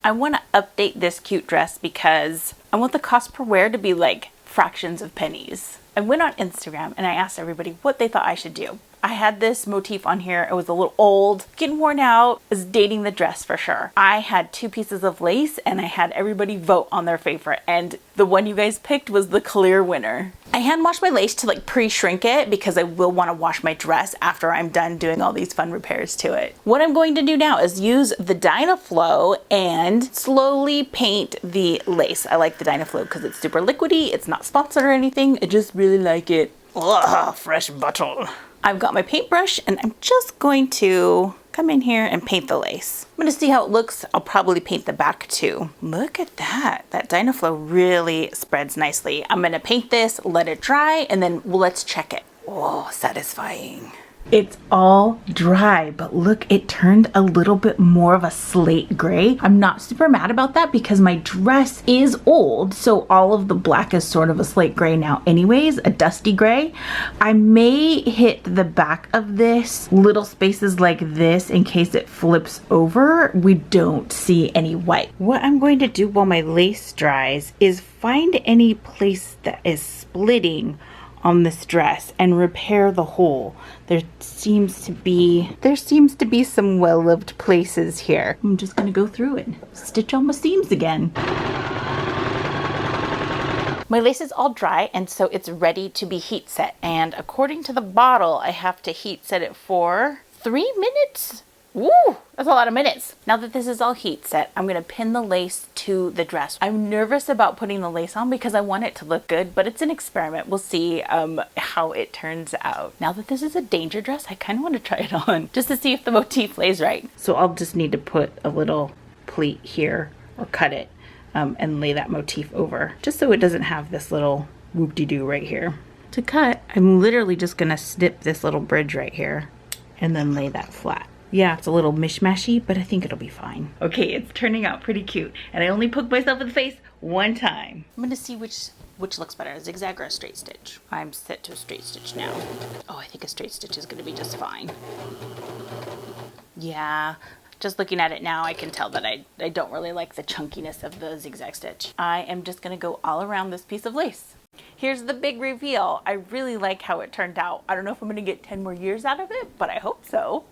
I want to update this cute dress because I want the cost per wear to be like fractions of pennies. I went on Instagram and I asked everybody what they thought I should do. I had this motif on here. It was a little old, getting worn out. It was dating the dress for sure. I had 2 pieces of lace and I had everybody vote on their favorite. And the one you guys picked was the clear winner. I hand washed my lace to like pre-shrink it because I will want to wash my dress after I'm done doing all these fun repairs to it. What I'm going to do now is use the Dynaflow and slowly paint the lace. I like the Dynaflow because it's super liquidy. It's not sponsored or anything. I just really like it. Ugh, fresh bottle. I've got my paintbrush and I'm just going to come in here and paint the lace. I'm gonna see how it looks. I'll probably paint the back too. Look at that. That Dynaflow really spreads nicely. I'm gonna paint this, let it dry, and then let's check it. Oh, satisfying. It's all dry, but look, it turned a little bit more of a slate gray. I'm not super mad about that because my dress is old, so all of the black is sort of a slate gray now anyways, a dusty gray. I may hit the back of this, little spaces like this, in case it flips over, we don't see any white. What I'm going to do while my lace dries is find any place that is splitting on this dress and repair the hole. There seems to be some well-lived places here. I'm just gonna go through and stitch on my seams again. My lace is all dry and so it's ready to be heat set. And according to the bottle, I have to heat set it for 3 minutes. Woo, that's a lot of minutes. Now that this is all heat set, I'm gonna pin the lace to the dress. I'm nervous about putting the lace on because I want it to look good, but it's an experiment. We'll see how it turns out. Now that this is a danger dress, I kind of want to try it on just to see if the motif lays right. So I'll just need to put a little pleat here or cut it and lay that motif over just so it doesn't have this little whoop-de-doo right here. To cut, I'm literally just gonna snip this little bridge right here and then lay that flat. Yeah, it's a little mishmashy, but I think it'll be fine. Okay, it's turning out pretty cute. And I only poked myself in the face 1 time. I'm gonna see which looks better, a zigzag or a straight stitch. I'm set to a straight stitch now. Oh, I think a straight stitch is gonna be just fine. Yeah, just looking at it now, I can tell that I don't really like the chunkiness of the zigzag stitch. I am just gonna go all around this piece of lace. Here's the big reveal. I really like how it turned out. I don't know if I'm gonna get 10 more years out of it, but I hope so.